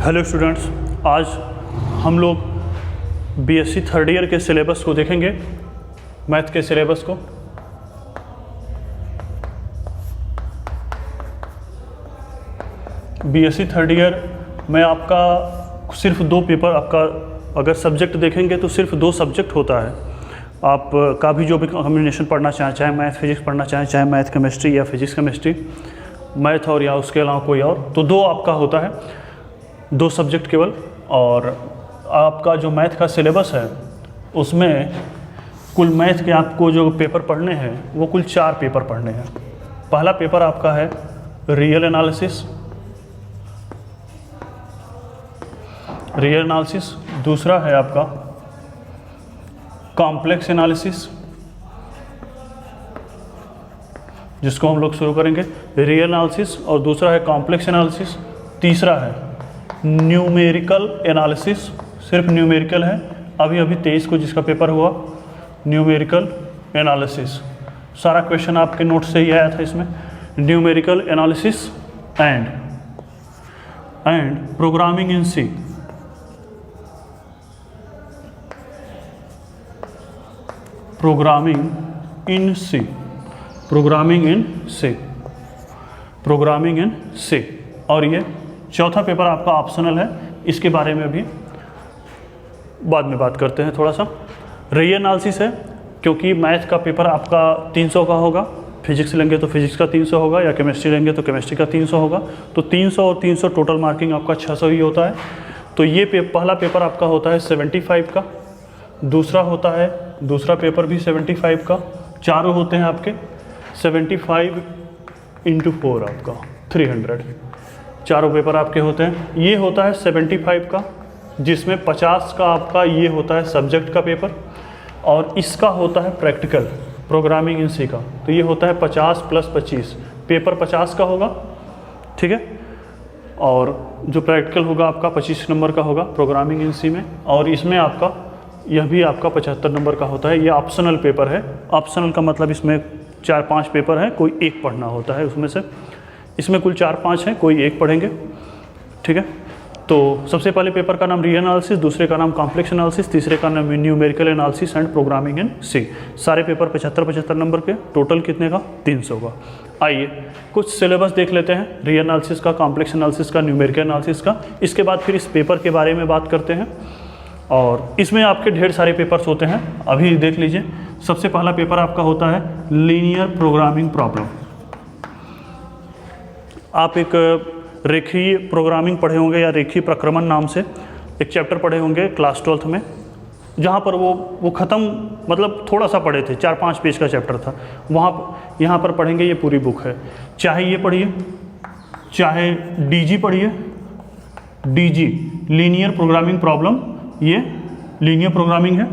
Hello students, आज हम लोग बीएससी थर्ड ईयर के सिलेबस को देखेंगे, मैथ के सिलेबस को। बीएससी थर्ड ईयर में आपका सिर्फ दो पेपर, आपका अगर सब्जेक्ट देखेंगे तो सिर्फ दो सब्जेक्ट होता है। आप का भी जो भी कॉम्बिनेशन पढ़ना चाहें, चाहे मैथ फिजिक्स पढ़ना चाहें, चाहे मैथ केमिस्ट्री या फिजिक्स केमिस्ट्री, मैथ और या उसके अलावा कोई और, तो दो आपका होता है, दो सब्जेक्ट केवल। और आपका जो मैथ का सिलेबस है उसमें कुल मैथ के आपको जो पेपर पढ़ने हैं वो कुल 4 पेपर पढ़ने हैं। पहला पेपर आपका है रियल एनालिसिस, दूसरा है आपका कॉम्प्लेक्स एनालिसिस, जिसको हम लोग शुरू करेंगे रियल एनालिसिस, और दूसरा है कॉम्प्लेक्स एनालिसिस। तीसरा है न्यूमेरिकल एनालिसिस, सिर्फ न्यूमेरिकल है, अभी 23 को जिसका पेपर हुआ न्यूमेरिकल एनालिसिस। सारा क्वेश्चन आपके नोट से ही आया था इसमें। Numerical analysis and programming in C. Programming in C. और ये चौथा पेपर आपका ऑप्शनल है, इसके बारे में भी बाद में बात करते हैं थोड़ा सा। रियल एनालिसिस है क्योंकि मैथ का पेपर आपका 300 का होगा, फिजिक्स लेंगे तो फिजिक्स का 300 होगा, या केमिस्ट्री लेंगे तो केमिस्ट्री का 300 होगा। तो 300 और 300 टोटल मार्किंग आपका 600 ही होता है। तो ये पहला पेपर आपका होता है 75 का, दूसरा पेपर भी 75 का, चारों होते हैं आपके 75 × 4 आपका 300, चारों पेपर आपके होते हैं। ये होता है 75 का, जिसमें 50 का आपका ये होता है सब्जेक्ट का पेपर, और इसका होता है प्रैक्टिकल प्रोग्रामिंग इन सी का। तो ये होता है 50 + 25, पेपर 50 का होगा, ठीक है। और जो प्रैक्टिकल होगा आपका 25 नंबर का होगा प्रोग्रामिंग इन सी में, और इसमें आपका यह भी आपका 75 नंबर का होता है। ये ऑप्शनल पेपर है। ऑप्शनल का मतलब इसमें 4-5 पेपर हैं, कोई एक पढ़ना होता है उसमें से। इसमें कुल 4-5 हैं, कोई एक पढ़ेंगे, ठीक है। तो सबसे पहले पेपर का नाम रियल एनालिसिस, दूसरे का नाम कॉम्प्लेक्स एनालिसिस, तीसरे का नाम numerical analysis and programming in C. सारे पेपर 75 नंबर के, टोटल कितने का? 300 का। आइए कुछ सिलेबस देख लेते हैं, रियल एनालिसिस का, कॉम्प्लेक्स एनालिसिस का, न्यूमेरिकल एनालिसिस का। इसके बाद फिर इस पेपर के बारे में बात करते हैं, और इसमें आपके ढेर सारे पेपर्स होते हैं। अभी देख लीजिए, सबसे पहला पेपर आपका होता है लीनियर प्रोग्रामिंग प्रॉब्लम। आप एक रेखीय प्रोग्रामिंग पढ़े होंगे, या रेखीय प्रक्रमण नाम से एक चैप्टर पढ़े होंगे क्लास 12th में, जहाँ पर वो ख़त्म, मतलब थोड़ा सा पढ़े थे, 4-5 पेज का चैप्टर था। यहाँ पर पढ़ेंगे, ये पूरी बुक है। चाहे ये पढ़िए, चाहे डीजी पढ़िए, डीजी लीनियर प्रोग्रामिंग प्रॉब्लम, ये लीनियर प्रोग्रामिंग है,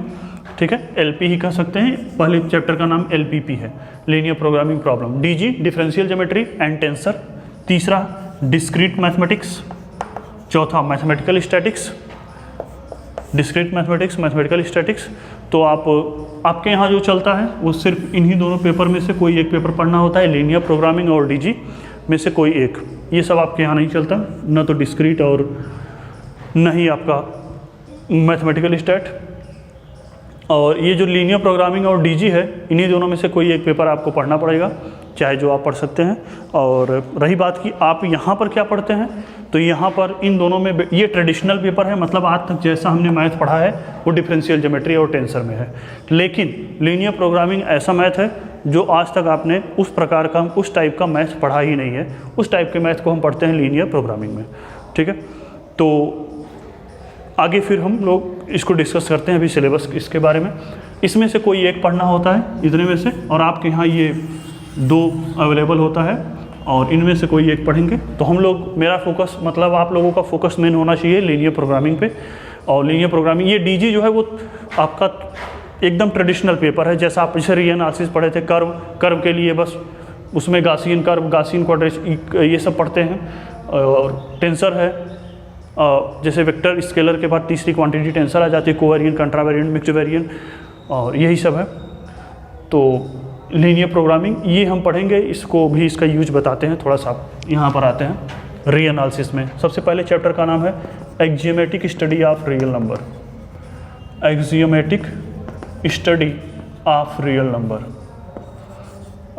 ठीक है। एलपी ही कह सकते हैं, पहले चैप्टर का नाम एलपीपी है, linear programming problem. DG differential geometry and tensor, तीसरा डिस्क्रीट मैथमेटिक्स, चौथा मैथमेटिकल स्टैटिक्स, मैथमेटिकल स्टैटिक्स। तो आपके यहाँ जो चलता है वो सिर्फ इन्हीं दोनों पेपर में से कोई एक पेपर पढ़ना होता है, लीनियर प्रोग्रामिंग और डीजी में से कोई एक। ये सब आपके यहाँ नहीं चलता, न तो डिस्क्रीट और न ही आपका मैथमेटिकल स्टैट। और ये जो लीनियर प्रोग्रामिंग और डीजी है, इन्हीं दोनों में से कोई एक पेपर आपको पढ़ना पड़ेगा, चाहे जो आप पढ़ सकते हैं। और रही बात कि आप यहाँ पर क्या पढ़ते हैं, तो यहाँ पर इन दोनों में ये ट्रेडिशनल पेपर है, मतलब आज तक जैसा हमने मैथ पढ़ा है वो डिफरेंशियल ज्योमेट्री और टेंसर में है। लेकिन लीनियर प्रोग्रामिंग ऐसा मैथ है जो आज तक आपने उस प्रकार का, उस टाइप का मैथ पढ़ा ही नहीं है। उस टाइप के मैथ को हम पढ़ते हैं लीनियर प्रोग्रामिंग में, ठीक है। तो आगे फिर हम लोग इसको डिस्कस करते हैं अभी सिलेबस इसके बारे में। इसमें से कोई एक पढ़ना होता है, इतने में से, और आपके यहाँ ये 2 अवेलेबल होता है, और इनमें से कोई एक पढ़ेंगे। तो हम लोग, मेरा फोकस, मतलब आप लोगों का फोकस मेन होना चाहिए लीनियर प्रोग्रामिंग पे। और लीनियर प्रोग्रामिंग, ये डीजी जो है वो आपका एकदम ट्रेडिशनल पेपर है, जैसा आप पिछले रियल एनालिसिस पढ़े थे, कर्व के लिए बस उसमें गासियन कर्व, गासियन क्वाड्रेटिक, ये सब पढ़ते हैं। और टेंसर है, जैसे वेक्टर स्केलर के बाद तीसरी क्वांटिटी टेंसर आ जाती है, कोवेरिएंट, कंट्रावेरिएंट, मिक्स्ड वेरिएंट, और यही सब है। तो लीनियर प्रोग्रामिंग ये हम पढ़ेंगे, इसको भी इसका यूज बताते हैं थोड़ा सा। यहाँ पर आते हैं री एनालिसिस में। सबसे पहले चैप्टर का नाम है axiomatic study of real number, axiomatic study of real number,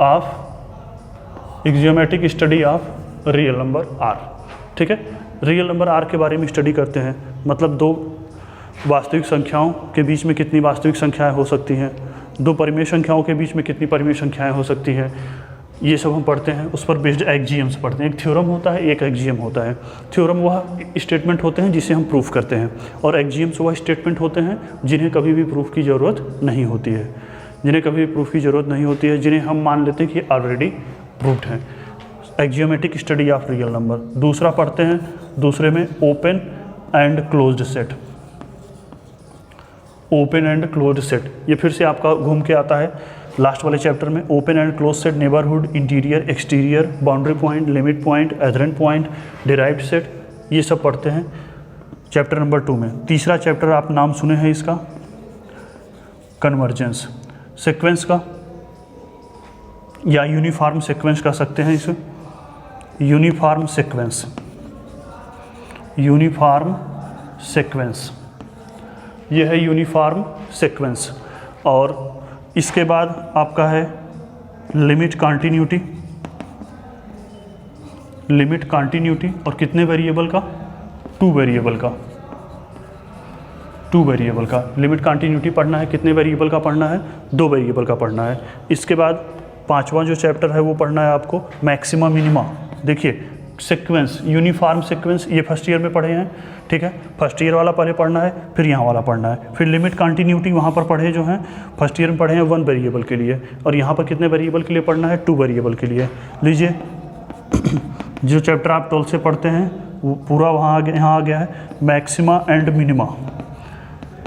of axiomatic study of real number are. ठीक है, रियल नंबर आर के बारे में स्टडी करते हैं, मतलब दो वास्तविक संख्याओं के बीच में कितनी वास्तविक संख्याएं हो सकती हैं, दो परिमेय संख्याओं के बीच में कितनी परिमेय संख्याएं हो सकती हैं, ये सब हम पढ़ते हैं। उस पर बेस्ड एक्जियम्स पढ़ते हैं। एक थ्योरम होता है, एक एक्जियम होता है। थ्योरम वह स्टेटमेंट होते हैं जिसे हम प्रूफ करते हैं, और एक्जियम्स वह स्टेटमेंट होते हैं जिन्हें कभी भी प्रूफ की ज़रूरत नहीं होती है, जिन्हें कभी भी प्रूफ की ज़रूरत नहीं होती है, जिन्हें हम मान लेते हैं कि ऑलरेडी प्रूफ्ड हैं। Axiomatic study of real number. दूसरा पढ़ते हैं, दूसरे में open and closed set, open and closed set. ये फिर से आपका घूम के आता है लास्ट वाले चैप्टर में। Open and close set, neighbourhood, interior, exterior, boundary point, limit point, adherent point, derived set, ये सब पढ़ते हैं चैप्टर नंबर 2 में। तीसरा चैप्टर आप नाम सुने हैं इसका, कन्वर्जेंस, सीक्वेंस का या यूनिफॉर्म सीक्वेंस कह सकते हैं इसे, यूनिफॉर्म सीक्वेंस, यूनिफॉर्म सीक्वेंस, यह है यूनिफॉर्म सीक्वेंस। और इसके बाद आपका है लिमिट कॉन्टिन्यूटी, लिमिट कॉन्टिन्यूटी, और कितने वेरिएबल का, 2 वेरिएबल का, 2 वेरिएबल का लिमिट कॉन्टिन्यूटी पढ़ना है। कितने वेरिएबल का पढ़ना है, 2 वेरिएबल का पढ़ना है। इसके बाद 5वां जो चैप्टर है वो पढ़ना है आपको मैक्सिमा मिनिमा। देखिए सीक्वेंस, यूनिफॉर्म सीक्वेंस, ये फर्स्ट ईयर में पढ़े हैं, ठीक है, फर्स्ट ईयर वाला पहले पढ़ना है, फिर यहाँ वाला पढ़ना है। फिर लिमिट कॉन्टिन्यूटी वहाँ पर पढ़े जो हैं, फर्स्ट ईयर में पढ़े हैं 1 वेरिएबल के लिए, और यहाँ पर कितने वेरिएबल के लिए पढ़ना है, 2 वेरिएबल के लिए। लीजिए जो चैप्टर आप 12 से पढ़ते हैं वो पूरा वहाँ यहाँ आ गया है, maxima and minima,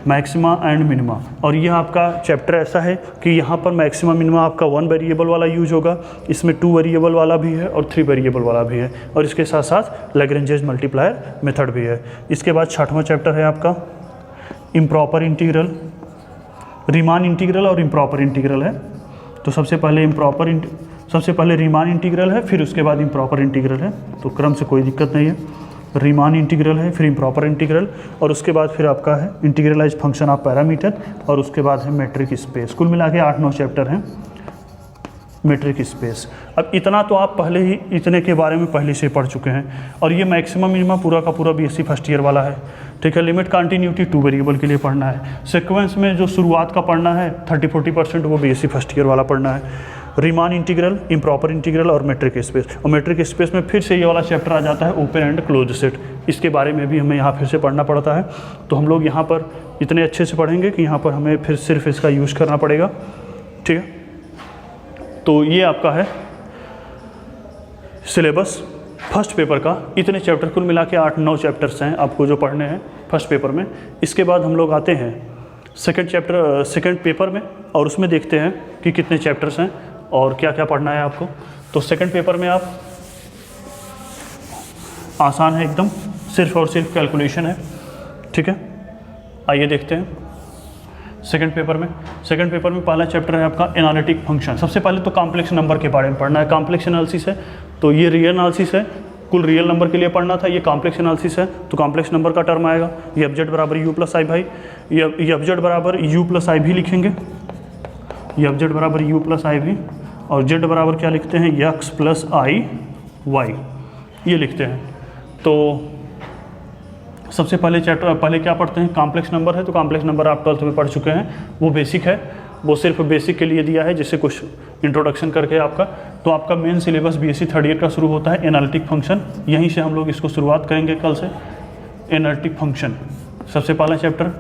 maxima and minima. और यह आपका चैप्टर ऐसा है कि यहाँ पर मैक्सिमा मिनिमा आपका 1 वेरिएबल वाला यूज होगा, इसमें 2 वेरिएबल वाला भी है और 3 वेरिएबल वाला भी है, और इसके साथ साथ लैग्रेंजेस मल्टीप्लायर मेथड भी है। इसके बाद 6वां चैप्टर है आपका इम्प्रॉपर इंटीग्रल, रीमान इंटीग्रल और इम्प्रॉपर इंटीग्रल है। तो सबसे पहले रीमान इंटीग्रल है, फिर उसके बाद इम्प्रॉपर इंटीग्रल है, तो क्रम से कोई दिक्कत नहीं है। रीमान इंटीग्रल है, फिर इम्प्रॉपर इंटीग्रल, और उसके बाद फिर आपका है इंटीग्रलाइज फंक्शन ऑफ पैरामीटर, और उसके बाद है मेट्रिक स्पेस। कुल मिला के 8-9 चैप्टर हैं मेट्रिक स्पेस। अब इतना तो आप पहले ही इतने के बारे में पहले से पढ़ चुके हैं, और ये मैक्सिमम मिनिमम पूरा का पूरा बीएससी फर्स्ट ईयर वाला है, ठीक है। लिमिट कॉन्टिन्यूटी 2 वेरिएबल के लिए पढ़ना है। सीक्वेंस में जो शुरुआत का पढ़ना है 30-40% वो बीएससी फर्स्ट ईयर वाला पढ़ना है। रीमान इंटीग्रल, इम्प्रॉपर इंटीग्रल और मेट्रिक स्पेस, और मेट्रिक स्पेस में फिर से ये वाला चैप्टर आ जाता है ओपन एंड क्लोज सेट। इसके बारे में भी हमें यहाँ फिर से पढ़ना पड़ता है, तो हम लोग यहाँ पर इतने अच्छे से पढ़ेंगे कि यहाँ पर हमें फिर सिर्फ इसका यूज़ करना पड़ेगा, ठीक है। तो ये आपका है सिलेबस फर्स्ट पेपर का। इतने चैप्टर कुल मिला के 8-9 चैप्टर्स हैं आपको जो पढ़ने हैं फर्स्ट पेपर में। इसके बाद हम लोग आते हैं सेकंड पेपर में, और उसमें देखते हैं कि कितने चैप्टर्स हैं और क्या क्या पढ़ना है आपको। तो सेकंड पेपर में आप आसान है एकदम, सिर्फ और सिर्फ कैलकुलेशन है, ठीक है। आइए देखते हैं सेकंड पेपर में पहला चैप्टर है आपका एनालिटिक फंक्शन। सबसे पहले तो कॉम्प्लेक्स नंबर के बारे में पढ़ना है। कॉम्प्लेक्स एनालिसिस है, तो ये रियल एनालिसिस है, कुल रियल नंबर के लिए पढ़ना था। ये कॉम्प्लेक्स एनालिसिस है, तो कॉम्प्लेक्स नंबर का टर्म आएगा, ये एफ जेड बराबर यू प्लस आई भाई, ये एफ जेड बराबर यू प्लस आई भी लिखेंगे, ये एफ जेड बराबर यू प्लस आई भी, और जेड बराबर क्या लिखते हैं, एक्स प्लस आई वाई, ये लिखते हैं। तो सबसे पहले पहले क्या पढ़ते हैं, कॉम्प्लेक्स नंबर है। तो कॉम्प्लेक्स नंबर आप 12th में पढ़ चुके हैं, वो बेसिक है, वो सिर्फ बेसिक के लिए दिया है, जिससे कुछ इंट्रोडक्शन करके आपका। तो आपका main syllabus BSc third year का शुरू होता है एनालिटिक फंक्शन, यहीं से हम लोग इसको शुरुआत करेंगे कल से। एनालिटिक फंक्शन सबसे पहला चैप्टर।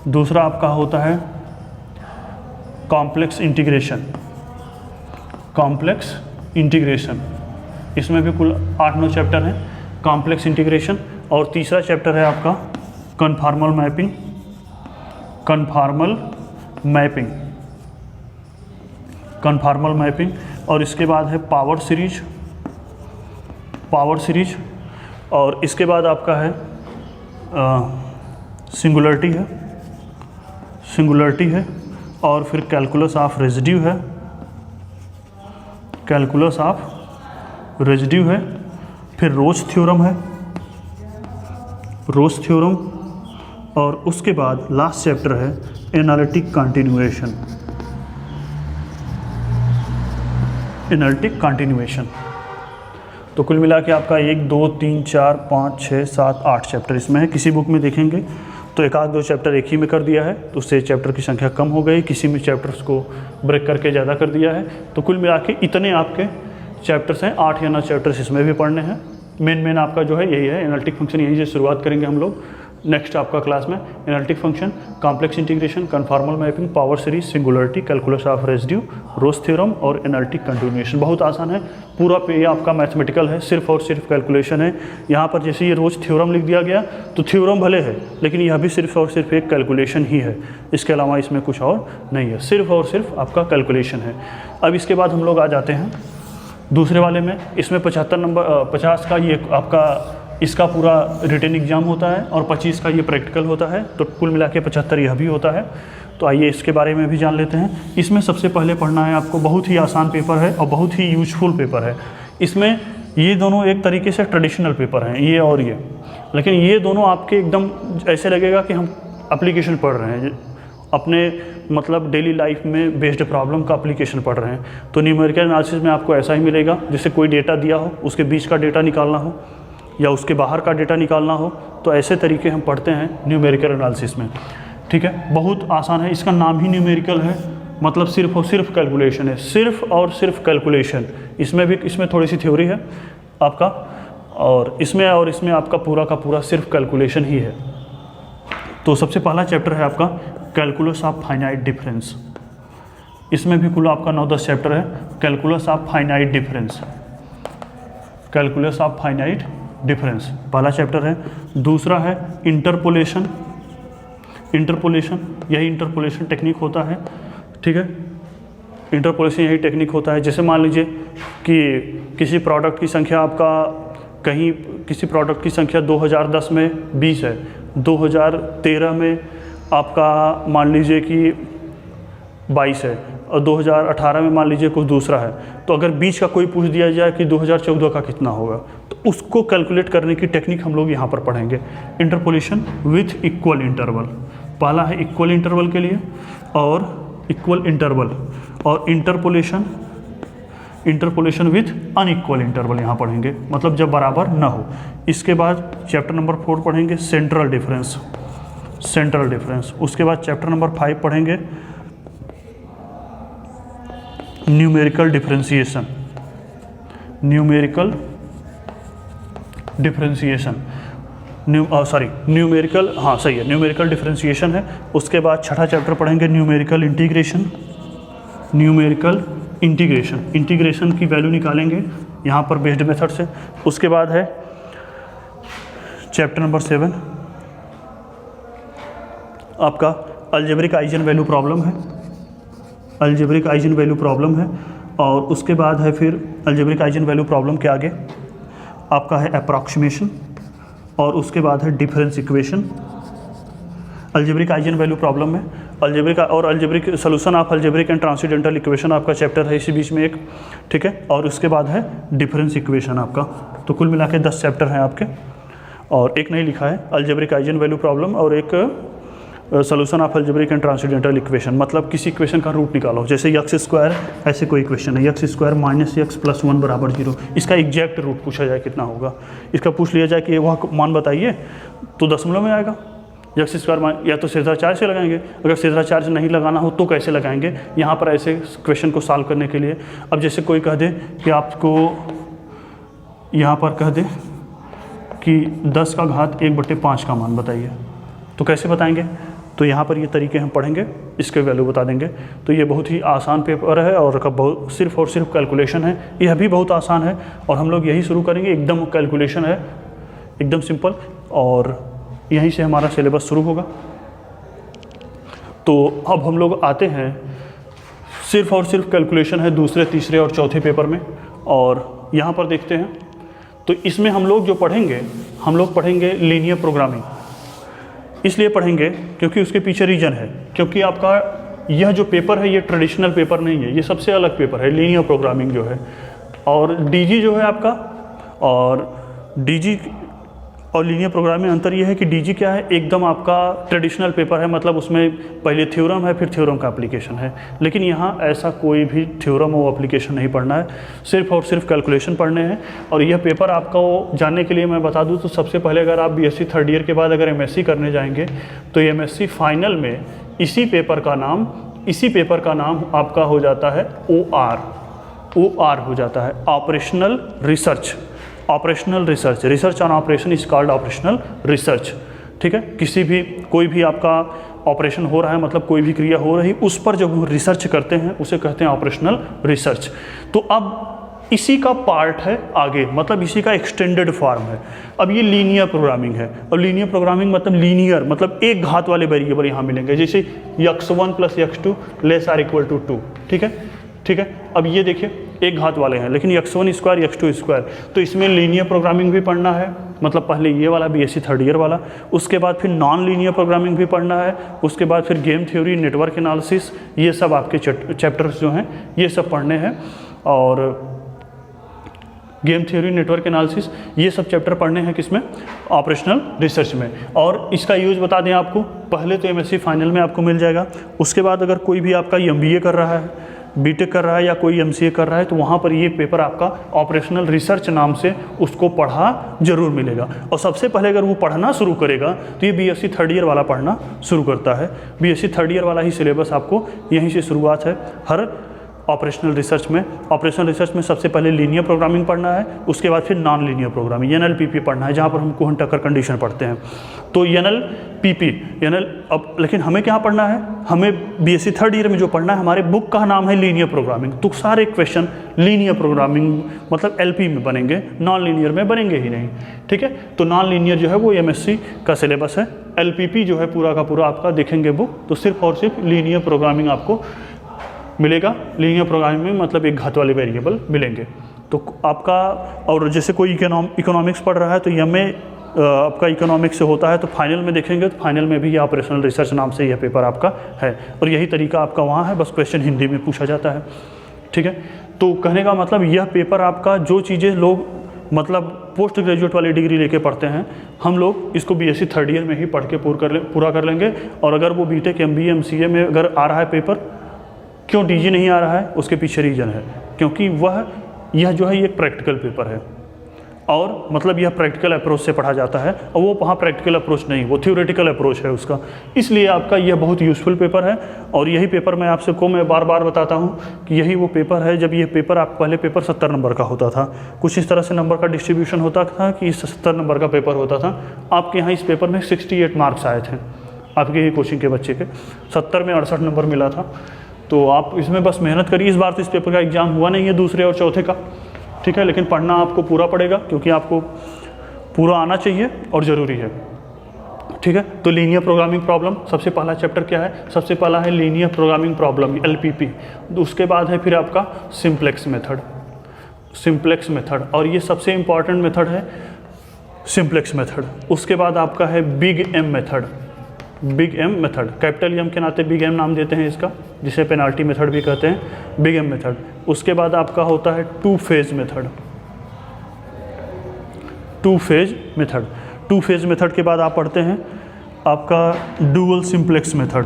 दूसरा आपका होता है कॉम्प्लेक्स इंटीग्रेशन, कॉम्प्लेक्स इंटीग्रेशन, इसमें भी कुल 8-9 चैप्टर हैं कॉम्प्लेक्स इंटीग्रेशन। और तीसरा चैप्टर है आपका conformal mapping, conformal mapping, conformal mapping. और इसके बाद है पावर सीरीज, पावर सीरीज। और इसके बाद आपका है सिंगुलरिटी है, सिंगुलरिटी है। और फिर कैलकुलस ऑफ रेजिड्यू है, कैलकुलस ऑफ रेजिड्यू है। फिर रोज थ्योरम है, रोज थ्योरम, और उसके बाद लास्ट चैप्टर है एनालिटिक कंटिन्यूएशन। Analytic continuation. तो कुल मिला के आपका 1 2 3 4 5 6 7 8 चैप्टर इसमें है। किसी बुक में देखेंगे तो एक आध दो चैप्टर एक ही में कर दिया है, तो उससे चैप्टर की संख्या कम हो गई, किसी में चैप्टर्स को ब्रेक करके ज़्यादा कर दिया है। तो कुल मिला के इतने आपके चैप्टर्स हैं, 8 या 9 चैप्टर्स इसमें भी पढ़ने हैं। मेन आपका जो है यही है, एनालिटिक फंक्शन यहीं से शुरुआत करेंगे हम लोग। नेक्स्ट आपका क्लास में analytic function, complex integration, conformal mapping, power series, singularity, calculus of residue, Rouche theorem और एनालिटिक कंटिन्यूएशन। बहुत आसान है, पूरा पे आपका मैथमेटिकल है, सिर्फ और सिर्फ कैलकुलेशन है। यहाँ पर जैसे ये रोज थ्योरम लिख दिया गया तो थ्योरम भले है, लेकिन यह भी सिर्फ और सिर्फ एक कैलकुलेशन ही है, इसके अलावा इसमें कुछ और नहीं है, सिर्फ और सिर्फ आपका कैलकुलेशन है। अब इसके बाद हम लोग आ जाते हैं दूसरे वाले में। इसमें 50 का ये आपका इसका पूरा रिटन एग्जाम होता है और 25 का ये प्रैक्टिकल होता है, तो कुल मिला के 75 यह भी होता है। तो आइए इसके बारे में भी जान लेते हैं। इसमें सबसे पहले पढ़ना है आपको, बहुत ही आसान पेपर है और बहुत ही यूजफुल पेपर है। इसमें ये दोनों एक तरीके से ट्रेडिशनल पेपर हैं, ये और ये, लेकिन ये दोनों आपके एकदम ऐसे लगेगा कि हम एप्लीकेशन पढ़ रहे हैं, अपने मतलब डेली लाइफ में बेस्ड प्रॉब्लम का एप्लीकेशन पढ़ रहे हैं। तो न्यूमेरिकल एनालिसिस में आपको ऐसा ही मिलेगा, जैसे कोई डेटा दिया हो, उसके बीच का डेटा निकालना हो या उसके बाहर का डेटा निकालना हो, तो ऐसे तरीके हम पढ़ते हैं न्यूमेरिकल एनालिसिस में। ठीक है, बहुत आसान है, इसका नाम ही न्यूमेरिकल है, मतलब सिर्फ और सिर्फ कैलकुलेशन है, सिर्फ और सिर्फ कैलकुलेशन। इसमें थोड़ी सी थ्योरी है आपका, और इसमें आपका पूरा का पूरा सिर्फ कैलकुलेशन ही है। तो सबसे पहला चैप्टर है आपका कैलकुलस ऑफ फाइनाइट डिफरेंस। इसमें भी कुल आपका 9-10 चैप्टर है। Calculus of finite difference, calculus of finite difference पहला चैप्टर है। दूसरा है इंटरपोलेशन। यही इंटरपोलेशन टेक्निक होता है। ठीक है, इंटरपोलेशन यही टेक्निक होता है। जैसे मान लीजिए कि किसी प्रोडक्ट की संख्या आपका किसी प्रोडक्ट की संख्या 2010 में 20 है, 2013 में आपका मान लीजिए कि 22 है, और 2018 में मान लीजिए कुछ दूसरा है। तो अगर बीच का कोई पूछ दिया जाए कि 2014 का कितना होगा, तो उसको कैलकुलेट करने की टेक्निक हम लोग यहाँ पर पढ़ेंगे। इंटरपोलेशन विथ इक्वल इंटरवल, पहला है इक्वल इंटरवल के लिए, और इक्वल इंटरवल, और इंटरपोलेशन विथ अनइक्वल इंटरवल यहाँ पढ़ेंगे, मतलब जब बराबर ना हो। इसके बाद चैप्टर नंबर 4 पढ़ेंगे सेंट्रल डिफरेंस। उसके बाद चैप्टर नंबर 5 पढ़ेंगे न्यूमेरिकल डिफरेंशिएशन। न्यूमेरिकल डिफरेंशिएशन है। उसके बाद छठा चैप्टर पढ़ेंगे न्यूमेरिकल इंटीग्रेशन की वैल्यू निकालेंगे यहाँ पर बेस्ड मेथड से। उसके बाद है चैप्टर नंबर 7 आपका अलजेब्रिक आइजन वैल्यू प्रॉब्लम है। और उसके बाद है फिर अलजेब्रिक आइजन वैल्यू प्रॉब्लम के आगे आपका है अप्रॉक्सीमेशन, और उसके बाद है difference equation. Algebraic eigen value problem में algebraic solution of algebraic and transcendental equation आपका चैप्टर है इसी बीच में एक। ठीक है, और उसके बाद है डिफरेंस इक्वेशन आपका। तो कुल मिला के 10 चैप्टर हैं आपके, और एक नहीं लिखा है अलजेब्रिक आइजन वैल्यू प्रॉब्लम, और एक solution of algebraic and transcendental equation, मतलब किसी इक्वेशन का रूट निकालो। जैसे x², ऐसे कोई इक्वेशन है x² - x + 1 = 0, इसका एग्जैक्ट रूट पूछा जाए कितना होगा, इसका पूछ लिया जाए कि वह मान बताइए, तो दशमलव में आएगा। x² या तो सीधा 4 से लगाएंगे, अगर सीधा 4 से नहीं लगाना हो तो कैसे लगाएंगे यहाँ पर ऐसे क्वेश्चन को सॉल्व करने के लिए। अब जैसे कोई कह दे कि आपको यहाँ पर कह दे कि 10 का घात 1/5 का मान बताइए, तो कैसे बताएंगे? तो यहाँ पर ये तरीके हम पढ़ेंगे, इसके वैल्यू बता देंगे। तो ये बहुत ही आसान पेपर है, और सिर्फ और सिर्फ कैलकुलेशन है। यह भी बहुत आसान है, और हम लोग यही शुरू करेंगे, एकदम कैलकुलेशन है, एकदम सिंपल, और यहीं से हमारा सिलेबस शुरू होगा। तो अब हम लोग आते हैं, सिर्फ और सिर्फ कैलकुलेशन है दूसरे, तीसरे और चौथे पेपर में, और यहाँ पर देखते हैं। तो इसमें हम लोग जो पढ़ेंगे, हम लोग पढ़ेंगे लीनियर प्रोग्रामिंग। इसलिए पढ़ेंगे क्योंकि उसके पीछे रीजन है, क्योंकि आपका यह जो पेपर है ये ट्रेडिशनल पेपर नहीं है, ये सबसे अलग पेपर है लीनियर प्रोग्रामिंग जो है। और डीजी जो है आपका, और डीजी और लीनियर प्रोग्रामिंग में अंतर ये है कि डीजी क्या है, एकदम आपका ट्रेडिशनल पेपर है, मतलब उसमें पहले थ्योरम है फिर थ्योरम का एप्लीकेशन है। लेकिन यहाँ ऐसा कोई भी थ्योरम और एप्लीकेशन नहीं पढ़ना है, सिर्फ और सिर्फ कैलकुलेशन पढ़ने हैं। और यह पेपर आपका जानने के लिए मैं बता दूँ तो सबसे पहले अगर आप बीएससी थर्ड ईयर के बाद अगर एमएससी करने जाएंगे तो एमएससी फाइनल में इसी पेपर का नाम आपका हो जाता है OR हो जाता है, operational research. Research on operation is called operational research. ठीक है, कोई भी आपका ऑपरेशन हो रहा है, मतलब कोई भी क्रिया हो रही, उस पर जब हम रिसर्च करते हैं उसे कहते हैं ऑपरेशनल रिसर्च। तो अब इसी का पार्ट है आगे, मतलब इसी का एक्सटेंडेड फॉर्म है। अब ये लीनियर प्रोग्रामिंग है। और लीनियर प्रोग्रामिंग मतलब लीनियर, मतलब एक घात वाले वेरिएबल यहाँ मिलेंगे, जैसे x1 + x2 ≤ 2। ठीक है। अब ये देखिए एक घात वाले हैं, लेकिन x1² x2², तो इसमें लीनियर प्रोग्रामिंग भी पढ़ना है, मतलब पहले ये वाला बीएससी थर्ड ईयर वाला, उसके बाद फिर नॉन लीनियर प्रोग्रामिंग भी पढ़ना है, उसके बाद फिर गेम थ्योरी, नेटवर्क एनालिसिस, ये सब आपके चैप्टर्स जो हैं ये सब पढ़ने हैं। और गेम थ्योरी, नेटवर्क एनालिसिस, ये सब चैप्टर पढ़ने हैं किसमें, ऑपरेशनल रिसर्च में। और इसका यूज़ बता दें आपको, पहले तो एमएससी फाइनल में आपको मिल जाएगा, उसके बाद अगर कोई भी आपका एमबीए कर रहा है, बीटेक कर रहा है या कोई एमसीए कर रहा है, तो वहाँ पर ये पेपर आपका ऑपरेशनल रिसर्च नाम से उसको पढ़ा जरूर मिलेगा। और सबसे पहले अगर वो पढ़ना शुरू करेगा तो ये बीएससी थर्ड ईयर वाला पढ़ना शुरू करता है। बीएससी थर्ड ईयर वाला ही सिलेबस आपको यहीं से शुरुआत है हर ऑपरेशनल रिसर्च में। ऑपरेशनल रिसर्च में सबसे पहले लीनियर प्रोग्रामिंग पढ़ना है, उसके बाद फिर नॉन लीनियर प्रोग्रामिंग NLPP पढ़ना है, जहाँ पर हम कोहन टक्कर कंडीशन पढ़ते हैं। तो NLPP अब लेकिन हमें क्या पढ़ना है, हमें बीएससी थर्ड ईयर में जो पढ़ना है, हमारे बुक का नाम है लीनियर प्रोग्रामिंग। तो सारे क्वेश्चन लीनियर प्रोग्रामिंग मतलब LP में बनेंगे, नॉन लीनियर में बनेंगे ही नहीं। ठीक है, तो नॉन लीनियर जो है वो MSc का सिलेबस है। LPP जो है पूरा का पूरा आपका देखेंगे बुक, तो सिर्फ और सिर्फ लीनियर प्रोग्रामिंग आपको मिलेगा। लीनियर प्रोग्रामिंग में मतलब एक घात वाले वेरिएबल मिलेंगे। तो आपका, और जैसे कोई इकोनॉमिक्स पढ़ रहा है तो MA आपका इकोनॉमिक्स से होता है, तो फाइनल में देखेंगे तो फाइनल में भी ये ऑपरेशनल रिसर्च नाम से यह पेपर आपका है। और यही तरीका आपका वहाँ है, बस क्वेश्चन हिंदी में पूछा जाता है। ठीक है, तो कहने का मतलब यह पेपर आपका जो चीज़ें लोग मतलब पोस्ट ग्रेजुएट वाली डिग्री लेके पढ़ते हैं, हम लोग इसको बीएससी थर्ड ईयर में ही पढ़ के पूरा कर लेंगे। और अगर वो बीटेक MBA MCA में अगर आ रहा है पेपर, क्यों डीजी नहीं आ रहा है, उसके पीछे रीज़न है, क्योंकि यह जो है ये एक प्रैक्टिकल पेपर है, और मतलब यह प्रैक्टिकल अप्रोच से पढ़ा जाता है, और वो वहाँ प्रैक्टिकल अप्रोच नहीं, वो थ्योरेटिकल अप्रोच है उसका। इसलिए आपका यह बहुत यूज़फुल पेपर है। और यही पेपर मैं बार बार बताता हूँ कि यही वो पेपर है, जब ये पेपर आप पहले पेपर 70 नंबर का होता था, कुछ इस तरह से नंबर का डिस्ट्रीब्यूशन होता था कि 70 नंबर का पेपर होता था। आपके यहाँ इस पेपर में 68 मार्क्स आए थे, आपके ही कोचिंग के बच्चे के 70 में 68 नंबर मिला था। तो आप इसमें बस मेहनत करिए। इस बार तो इस पेपर का एग्ज़ाम हुआ नहीं है, दूसरे और चौथे का। ठीक है, लेकिन पढ़ना आपको पूरा पड़ेगा, क्योंकि आपको पूरा आना चाहिए और ज़रूरी है। ठीक है, तो लीनियर प्रोग्रामिंग प्रॉब्लम सबसे पहला चैप्टर क्या है, सबसे पहला है लीनियर प्रोग्रामिंग प्रॉब्लम LPP। उसके बाद है फिर आपका सिंप्लेक्स मेथड, और ये सबसे इम्पॉर्टेंट मेथड है सिंप्लेक्स मेथड। उसके बाद आपका है big M method, capital M के नाते बिग M नाम देते हैं इसका, जिसे पेनाल्टी मेथड भी कहते हैं, बिग M मेथड। उसके बाद आपका होता है टू फेज मेथड के बाद आप पढ़ते हैं आपका डुअल सिंप्लेक्स मेथड,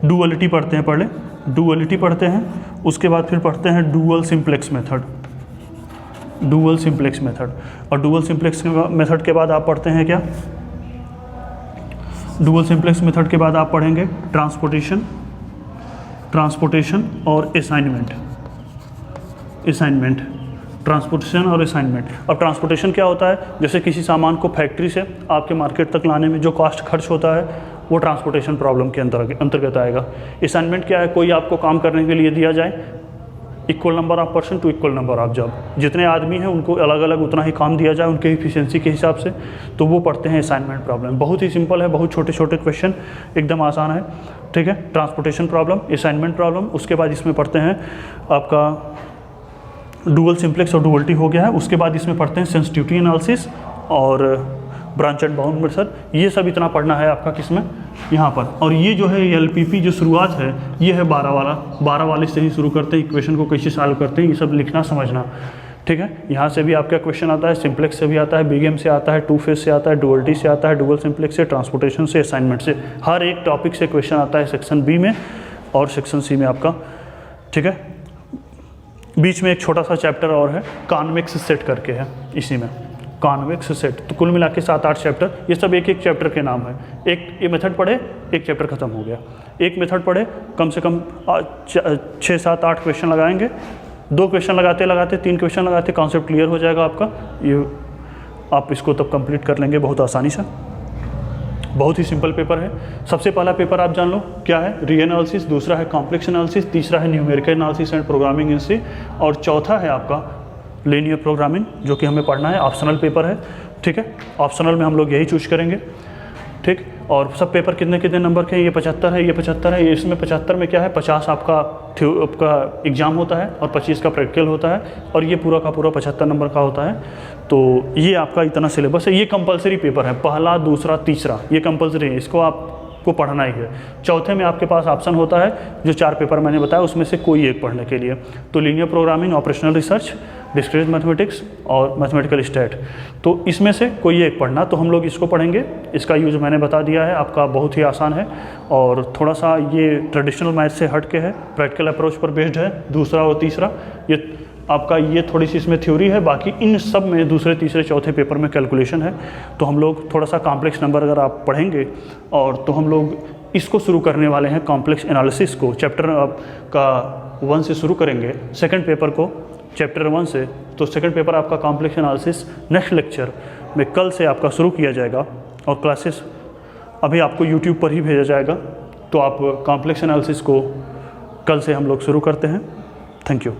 डुअलिटी पढ़ते हैं, डुअलिटी पढ़ते हैं। उसके बाद फिर पढ़ते हैं डुअल सिंप्लेक्स मेथड, और डुअल सिंप्लेक्स मेथड के बाद आप पढ़ते हैं क्या, डुअल सिंप्लेक्स मेथड के बाद आप पढ़ेंगे ट्रांसपोर्टेशन और असाइनमेंट, ट्रांसपोर्टेशन और असाइनमेंट। अब ट्रांसपोर्टेशन क्या होता है, जैसे किसी सामान को फैक्ट्री से आपके मार्केट तक लाने में जो कॉस्ट खर्च होता है, वो ट्रांसपोर्टेशन प्रॉब्लम के अंतर्गत आएगा। असाइनमेंट क्या है, कोई आपको काम करने के लिए दिया जाए, equal number of person to equal number of job, जितने आदमी हैं उनको अलग अलग उतना ही काम दिया जाए उनके इफिशियंसी के हिसाब से, तो वो पढ़ते हैं असाइनमेंट प्रॉब्लम। बहुत ही सिंपल है, बहुत छोटे छोटे क्वेश्चन, एकदम आसान है। ठीक है, ट्रांसपोर्टेशन प्रॉब्लम, असाइनमेंट प्रॉब्लम। उसके बाद इसमें पढ़ते हैं आपका डुअल सिंप्लेक्स और डुअलिटी हो गया है। उसके बाद इसमें पढ़ते हैं सेंसिटिविटी एनालिसिस और ब्रांच एंड बाउंड मेथड। ये सब इतना पढ़ना है आपका किसमें, यहाँ पर। और ये जो है LPP जो शुरुआत है, ये है 12 वाले से ही शुरू करते हैं, इक्वेशन को कैसे सॉल्व करते हैं, ये सब लिखना समझना। ठीक है। यहाँ से भी आपका क्वेश्चन आता है, सिंप्लेक्स से भी आता है, बिग एम से आता है, टू फेस से आता है, डुअलिटी से आता है, डुअल सिंप्लेक्स से, ट्रांसपोर्टेशन से, असाइनमेंट से, हर एक टॉपिक से क्वेश्चन आता है सेक्शन बी में और सेक्शन सी में आपका। ठीक है। बीच में एक छोटा सा चैप्टर और है, कॉन्वेक्स सेट करके है, इसी में कॉन्वेक्स सेट। तो कुल मिला के 7-8 चैप्टर, ये सब एक एक चैप्टर के नाम है। एक ये मेथड पढ़े, एक चैप्टर खत्म हो गया। एक मेथड पढ़े, कम से कम 6-7-8 क्वेश्चन लगाएंगे, 2 क्वेश्चन लगाते लगाते 3 क्वेश्चन लगाते कॉन्सेप्ट क्लियर हो जाएगा आपका। ये आप इसको तब कंप्लीट कर लेंगे बहुत आसानी से। बहुत ही सिंपल पेपर है। सबसे पहला पेपर आप जान लो क्या है, री एनालिसिस, दूसरा है कॉम्प्लेक्स एनालिसिस, तीसरा है numerical analysis and programming in C, और चौथा है आपका लीनियर प्रोग्रामिंग, जो कि हमें पढ़ना है। ऑप्शनल पेपर है। ठीक है। ऑप्शनल में हम लोग यही चूज करेंगे। ठीक। और सब पेपर कितने कितने नंबर के हैं, ये 75 है, ये 75 है। इसमें 75 में क्या है, 50 आपका एग्ज़ाम होता है और 25 का प्रैक्टिकल होता है, और ये पूरा का पूरा 75 नंबर का होता है। तो ये आपका इतना सिलेबस है। ये कंपलसरी पेपर है, पहला, दूसरा, तीसरा, ये कंपलसरी है, इसको आपको पढ़ना ही है। चौथे में आपके पास ऑप्शन होता है, जो 4 पेपर मैंने बताया उसमें से कोई एक पढ़ने के लिए। तो linear programming, operational research, discrete mathematics और मैथमेटिकल स्टैट, तो इसमें से कोई एक पढ़ना। तो हम लोग इसको पढ़ेंगे। इसका यूज़ मैंने बता दिया है आपका, बहुत ही आसान है और थोड़ा सा ये ट्रेडिशनल मैथ से हट के है, प्रैक्टिकल अप्रोच पर बेस्ड है। दूसरा और तीसरा ये आपका, ये थोड़ी सी इसमें थ्योरी है, बाकी इन सब में दूसरे, तीसरे, चौथे पेपर में कैलकुलेशन है। तो हम लोग थोड़ा सा कॉम्प्लेक्स नंबर अगर आप पढ़ेंगे, और तो हम लोग इसको शुरू करने वाले हैं, कॉम्प्लेक्स एनालिसिस को चैप्टर का 1 से शुरू करेंगे, सेकंड पेपर को चैप्टर 1 से। तो सेकंड पेपर आपका कॉम्प्लेक्स एनालिसिस नेक्स्ट लेक्चर में कल से आपका शुरू किया जाएगा, और क्लासेस अभी आपको यूट्यूब पर ही भेजा जाएगा। तो आप कॉम्प्लेक्स एनालिसिस को कल से हम लोग शुरू करते हैं। Thank you.